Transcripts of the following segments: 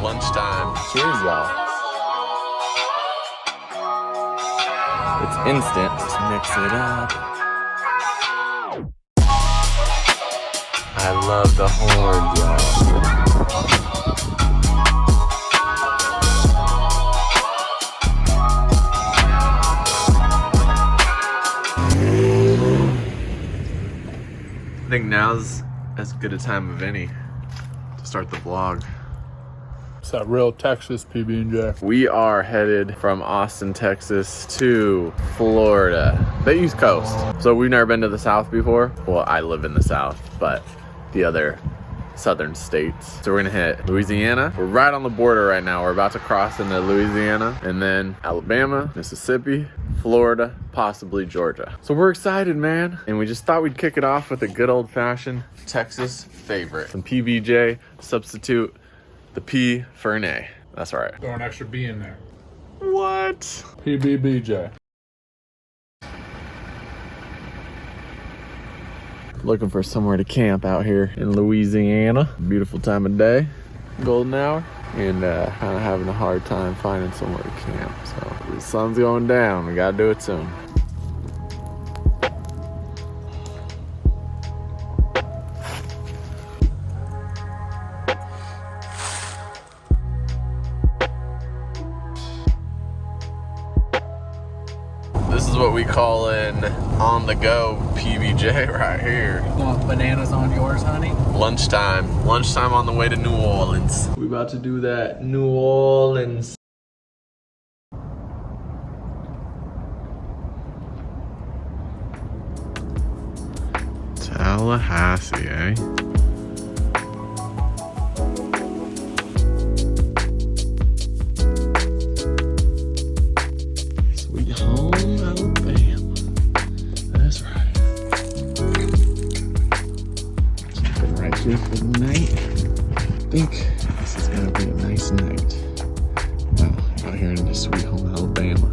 Lunchtime. Cheers, y'all. It's instant. Just mix it up. I love the horns, y'all. I think now's as good a time of any to start the vlog. It's that real Texas PB&J. We are headed from Austin, Texas to Florida, the East Coast. So we've never been to the South before. Well, I live in the South, but the other southern states. So we're gonna hit Louisiana. We're right on the border right now. We're about to cross into Louisiana, and then Alabama, Mississippi, Florida, possibly Georgia. So we're excited, man. And we just thought we'd kick it off with a good old fashioned Texas favorite. Some PB&J, substitute the P for an A. That's right. Throw an extra B in there. What? PB&J. Looking for somewhere to camp out here in Louisiana. Beautiful time of day, golden hour, and kind of having a hard time finding somewhere to camp. So the sun's going down. We gotta do it soon. This is what we call an on-the-go PB&J right here. You want bananas on yours, honey? Lunchtime. Lunchtime on the way to New Orleans. We about to do that New Orleans. Tallahassee, eh? Sweet home Alabama. That's right. Keep right here for the night. I think this is gonna be a nice night. Wow, out here in the sweet home Alabama.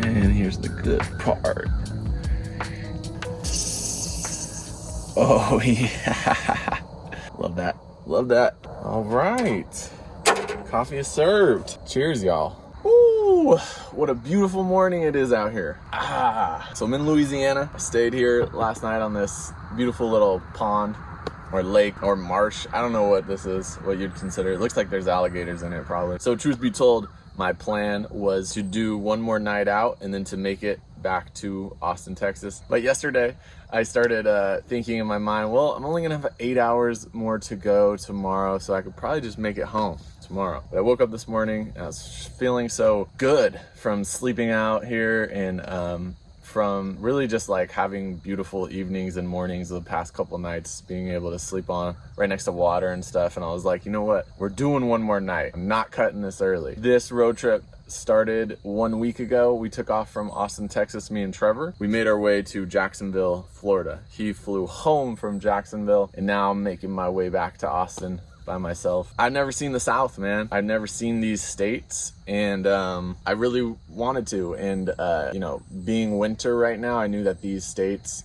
And here's the good part. Oh yeah, love that, love that. All right, coffee is served. Cheers, y'all. Ooh, what a beautiful morning it is out here. So I'm in Louisiana. I stayed here last night on this beautiful little pond or lake or marsh. I don't know what this is, what you'd consider. It looks like there's alligators in it probably. So truth be told, my plan was to do one more night out and then to make it back to Austin, Texas. But yesterday I started thinking in my mind, well, I'm only gonna have 8 hours more to go tomorrow, so I could probably just make it home tomorrow. But I woke up this morning and I was feeling so good from sleeping out here and from really just like having beautiful evenings and mornings the past couple nights, being able to sleep on right next to water and stuff. And I was like, you know what? We're doing one more night. I'm not cutting this early. This road trip started 1 week ago. We took off from Austin, Texas, me and Trevor. We made our way to Jacksonville, Florida. He flew home from Jacksonville, and now I'm making my way back to Austin by myself. I've never seen the South, man. I've never seen these states, and I really wanted to. And you know, being winter right now, I knew that these states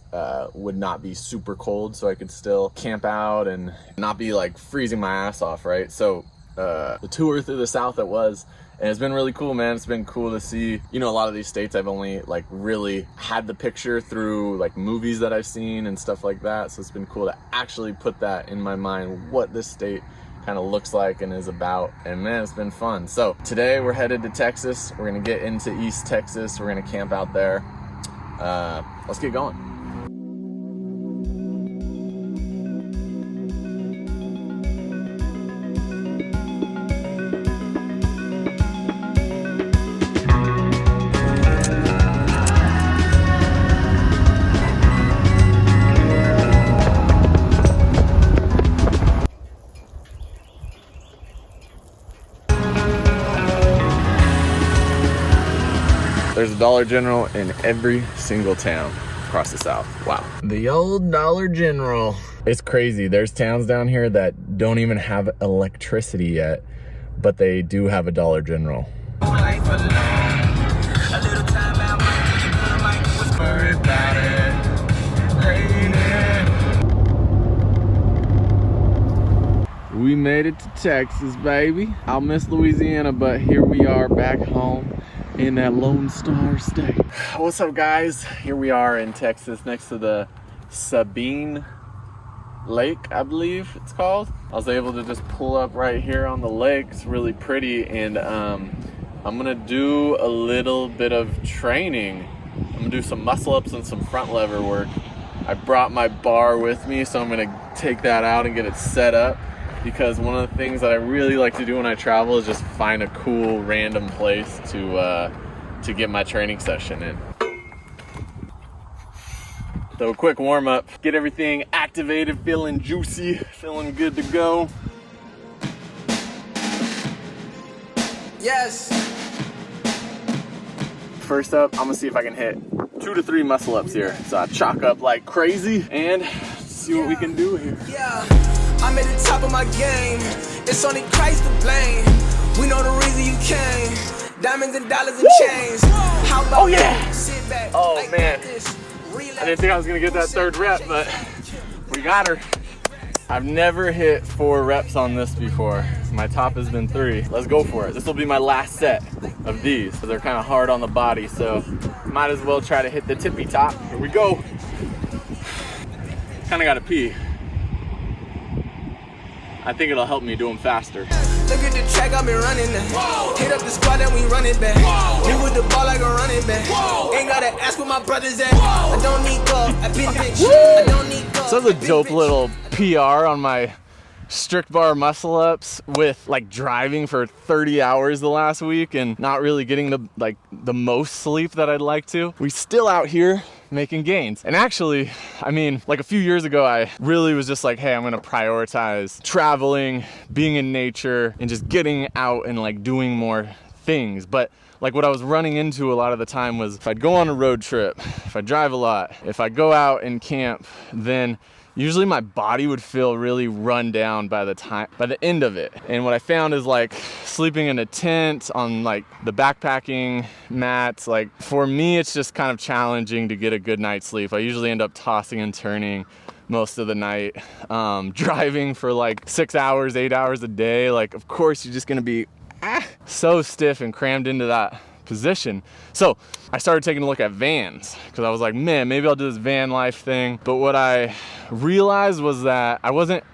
would not be super cold, so I could still camp out and not be like freezing my ass off, right? So the tour through the South it was. And it's been really cool, man. It's been cool to see, you know, a lot of these states I've only like really had the picture through like movies that I've seen and stuff like that. So it's been cool to actually put that in my mind, what this state kind of looks like and is about. And man, it's been fun. So today we're headed to Texas. We're gonna get into East Texas. We're gonna camp out there. Let's get going. There's a Dollar General in every single town across the South. Wow. The old Dollar General. It's crazy. There's towns down here that don't even have electricity yet, but they do have a Dollar General. We made it to Texas, baby. I'll miss Louisiana, but here we are back home in that Lone Star State. What's up, guys? Here we are in Texas next to the Sabine Lake, I believe it's called. I was able to just pull up right here on the lake. It's really pretty, and I'm gonna do a little bit of training. I'm gonna do some muscle ups and some front lever work. I brought my bar with me, so I'm gonna take that out and get it set up, because one of the things that I really like to do when I travel is just find a cool random place to get my training session in. So a quick warm up, get everything activated, feeling juicy, feeling good to go. Yes. First up, I'm gonna see if I can hit 2 to 3 muscle ups here. So I chalk up like crazy and see what we can do here. Yeah, I'm at the top of my game. It's only Christ to blame. We know the reason you came. Diamonds and dollars and chains. How about yeah. Sit back, Oh like man. this. I didn't think I was gonna get that 3rd rep, but we got her. I've never hit 4 reps on this before. My top has been 3. Let's go for it. This will be my last set of these, because they're kind of hard on the body, so might as well try to hit the tippy top. Here we go. Kind of gotta pee. I think it'll help me do them faster. Look at the track, I've been running that. Hit up the squad and we run it back. Move with the ball like a running back. Ain't gotta ask where my brothers at. I don't need love, I've been bitch. I don't need love. So that's a dope little PR on my strict bar muscle ups with like driving for 30 hours the last week and not really getting the most sleep that I'd like to. We still out here making gains. And actually, I mean, like a few years ago, I really was just like, hey, I'm gonna prioritize traveling, being in nature, and just getting out and like doing more things. But like what I was running into a lot of the time was if I'd go on a road trip, if I drive a lot, if I go out and camp, then usually my body would feel really run down by the end of it. And what I found is like sleeping in a tent on like the backpacking mats, like for me, it's just kind of challenging to get a good night's sleep. I usually end up tossing and turning most of the night. Driving for like 6 hours, 8 hours a day, like of course you're just gonna be so stiff and crammed into that position. So I started taking a look at vans, because I was like, man, maybe I'll do this van life thing. But what I realized was that I wasn't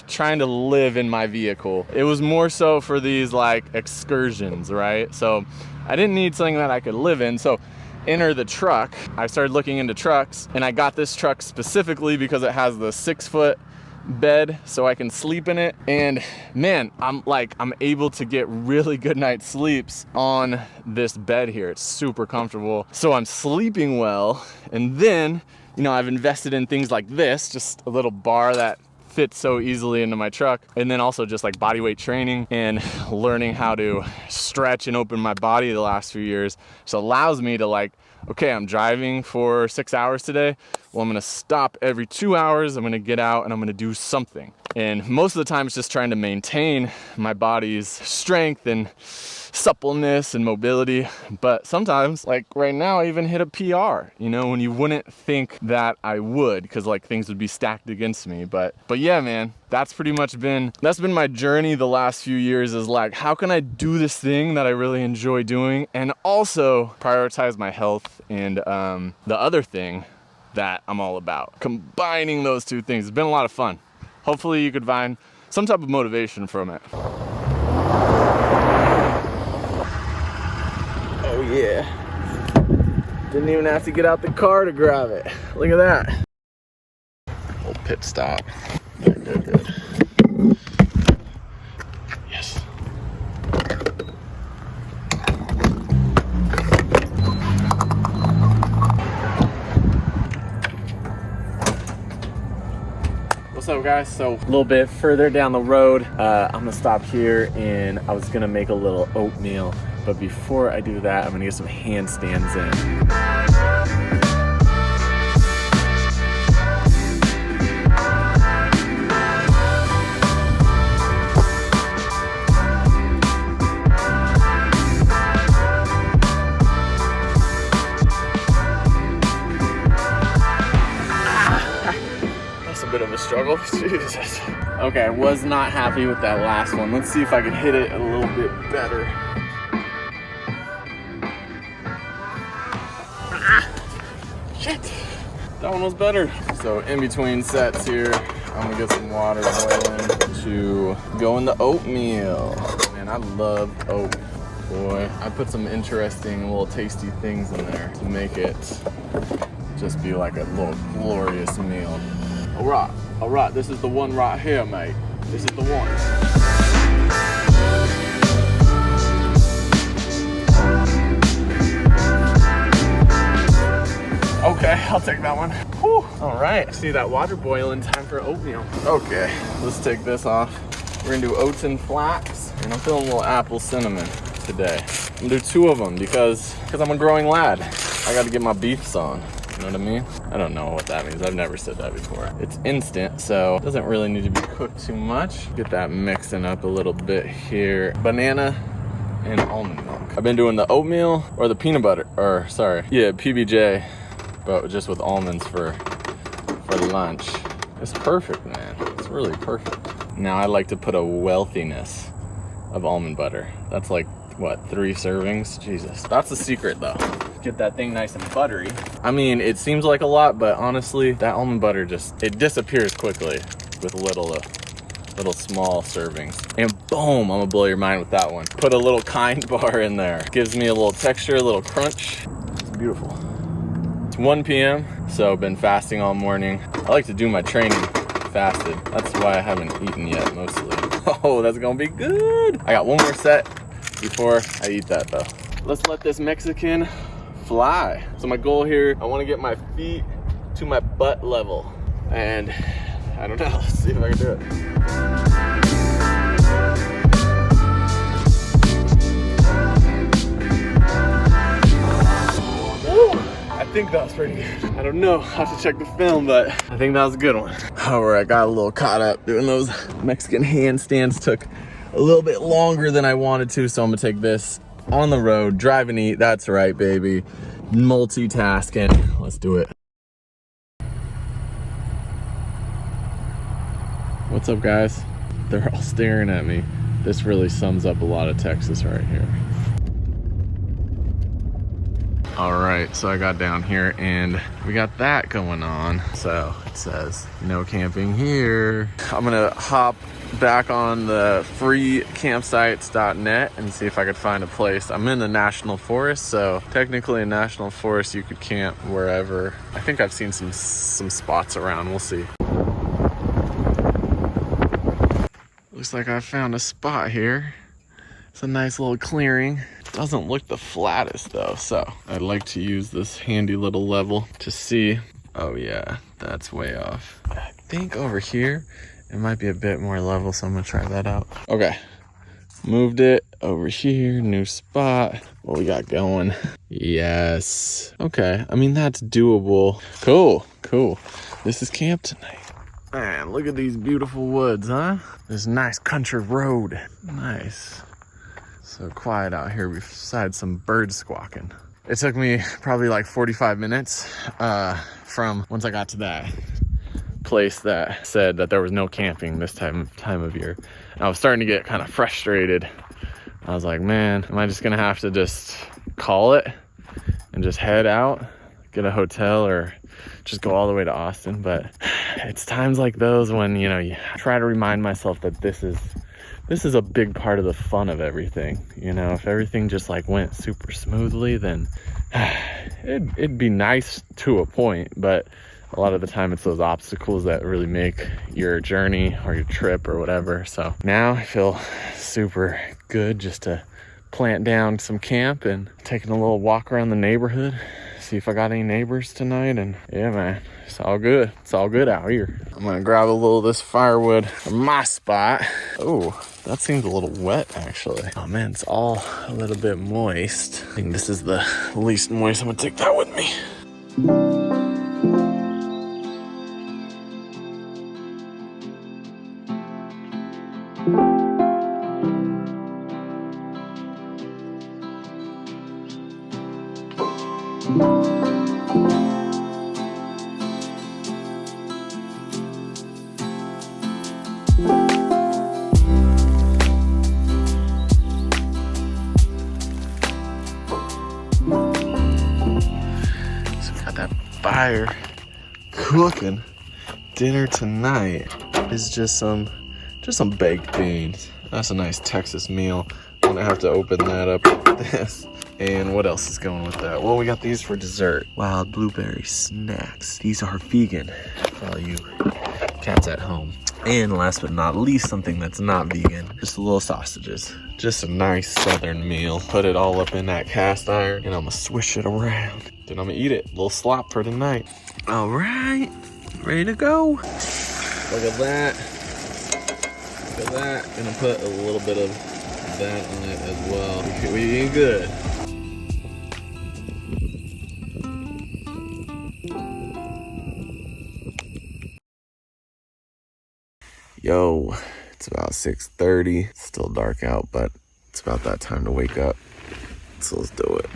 trying to live in my vehicle. It was more so for these like excursions, right? So I didn't need something that I could live in. So enter the truck. I started looking into trucks, and I got this truck specifically because it has the 6-foot bed so I can sleep in it. And man, I'm able to get really good night's sleeps on this bed here. It's super comfortable, so I'm sleeping well. And then, you know, I've invested in things like this, just a little bar that fits so easily into my truck, and then also just like body weight training and learning how to stretch and open my body the last few years. So allows me to like, okay, I'm driving for 6 hours today. Well, I'm gonna stop every 2 hours. I'm gonna get out and I'm gonna do something. And most of the time it's just trying to maintain my body's strength and suppleness and mobility. But sometimes, like right now, I even hit a PR, you know, when you wouldn't think that I would, because like things would be stacked against me. But yeah, man, that's been my journey the last few years, is like, how can I do this thing that I really enjoy doing and also prioritize my health and the other thing that I'm all about. Combining those two things. It's been a lot of fun. Hopefully you could find some type of motivation from it. Oh yeah. Didn't even have to get out the car to grab it. Look at that. Little pit stop. Good. Yes. What's up, guys? So a little bit further down the road, I'm gonna stop here, and I was gonna make a little oatmeal, but before I do that, I'm gonna get some handstands in. a bit of a struggle. Jesus. Okay, I was not happy with that last one. Let's see if I can hit it a little bit better. Shit. That one was better. So in between sets here, I'm gonna get some water boiling to go in the oatmeal. Man, I love oat. Boy, I put some interesting little tasty things in there to make it just be like a little glorious meal. All right, this is the one right here, mate. This is the one. Okay, I'll take that one. Whew. All right, see that water boiling, time for oatmeal. Okay, let's take this off. We're gonna do oats and flax, and I'm feeling a little apple cinnamon today. I'm gonna do 2 of them because I'm a growing lad. I gotta get my beefs on, you know what I mean? I don't know what that means, I've never said that before. It's instant, so it doesn't really need to be cooked too much. Get that mixing up a little bit here. Banana and almond milk. I've been doing the oatmeal or the peanut butter, or sorry, yeah, PB&J, but just with almonds for lunch. It's perfect, man. It's really perfect. Now I like to put a wealthiness of almond butter. That's like, what, 3 servings? Jesus. That's the secret though. Get that thing nice and buttery. I mean, it seems like a lot, but honestly, that almond butter it disappears quickly with little small servings. And boom, I'm gonna blow your mind with that one. Put a little Kind bar in there. Gives me a little texture, a little crunch. It's beautiful. It's 1 p.m., so I've been fasting all morning. I like to do my training fasted. That's why I haven't eaten yet, mostly. Oh, that's gonna be good. I got 1 more set before I eat that though. Let's let this Mexican fly. So my goal here, I wanna get my feet to my butt level. And I don't know, let's see if I can do it. Woo! I think that was pretty good. I don't know, I'll have to check the film, but I think that was a good one. All right, got a little caught up doing those Mexican handstands. Took a little bit longer than I wanted to, so I'm gonna take this on the road, drive and eat. That's right, baby. Multitasking, let's do it. What's up, guys? They're all staring at me. This really sums up a lot of Texas right here. All right, so I got down here and we got that going on. So it says no camping here. I'm gonna hop back on the freecampsites.net and see if I could find a place. I'm in the national forest, so technically in national forest you could camp wherever. I think I've seen some spots around. We'll see. Looks like I found a spot here. It's a nice little clearing. Doesn't look the flattest though, so I'd like to use this handy little level to see. Oh yeah, that's way off. I think over here it might be a bit more level, so I'm gonna try that out. Okay, moved it over here, new spot. What we got going? Yes. Okay, I mean, that's doable. Cool. This is camp tonight. Man, look at these beautiful woods, huh? This nice country road. Nice. So quiet out here besides some birds squawking. It took me probably like 45 minutes from once I got to that place that said that there was no camping this time of year. And I was starting to get kind of frustrated. I was like, man, am I just gonna have to just call it and just head out, get a hotel, or just go all the way to Austin? But it's times like those when, you know, you try to remind myself that this is a big part of the fun of everything. You know, if everything just like went super smoothly, then it'd be nice to a point, but a lot of the time it's those obstacles that really make your journey or your trip or whatever. So now I feel super good just to plant down some camp and taking a little walk around the neighborhood, see if I got any neighbors tonight. And yeah, man, it's all good out here. I'm gonna grab a little of this firewood from my spot. Oh, that seems a little wet actually. Oh man, it's all a little bit moist. I think this is the least moist. I'm gonna take that with me. So we got that fire cooking. Dinner tonight is just some baked beans. That's a nice Texas meal. I'm gonna have to open that up with this. And what else is going with that? Well, we got these for dessert. Wild blueberry snacks. These are vegan for all you cats at home. And last but not least, something that's not vegan, just little sausages. Just a nice southern meal. Put it all up in that cast iron and I'm gonna swish it around. Then I'm gonna eat it. A little slop for tonight. All right, ready to go. Look at that. Look at that. Gonna put a little bit of that on it as well. We eating good. Yo, it's about 6:30. It's still dark out, but it's about that time to wake up. So let's do it.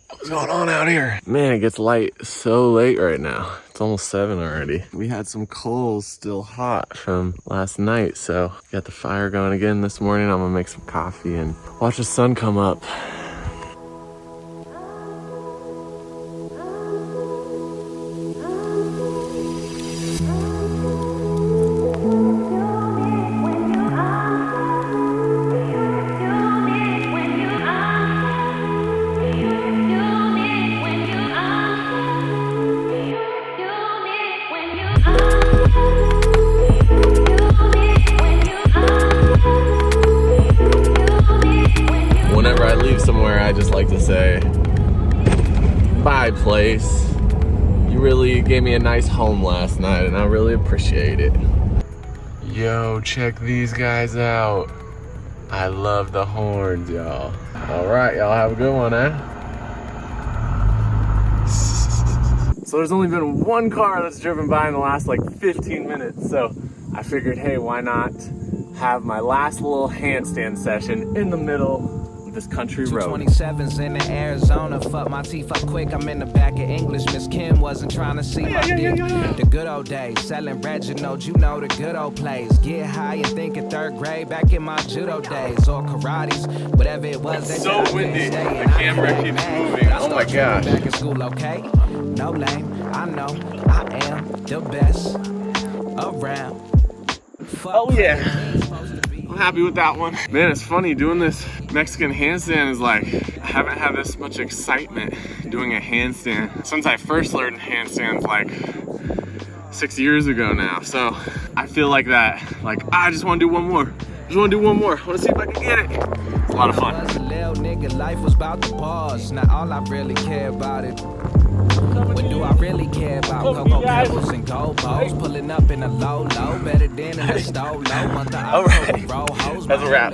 What's going on out here? Man, it gets light so late right now. It's almost 7 already. We had some coals still hot from last night, so got the fire going again this morning. I'm gonna make some coffee and watch the sun come up. Whenever I leave somewhere, I just like to say, bye place. You really gave me a nice home last night and I really appreciate it. Yo, check these guys out. I love the horns, y'all. All right, y'all have a good one, eh? So there's only been one car that's driven by in the last like 15 minutes. So I figured, hey, why not have my last little handstand session in the middle of this country road. 27s in the Arizona, fuck my teeth up quick. I'm in the back of English. Miss Kim wasn't trying to see my dick. The good old days, selling Reginald, you know the good old plays. Get high and think in 3rd grade, back in my judo days or karates, whatever it was. It's so windy. The camera keeps moving. Oh my gosh. Back in school, okay? No lame. I know I am the best around. Oh yeah. I'm happy with that one. Man, it's funny doing this Mexican handstand is like, I haven't had this much excitement doing a handstand since I first learned handstands like 6 years ago now. So I feel like that, like, I just want to do one more. Just want to do one more. I want to see if I can get it. It's a lot of fun. Life was about the pause. Now all I really care about it. What do I really care about? Cocoa pebbles and gold balls. Pulling up in a low, better than in a stove low. All right, that's a wrap.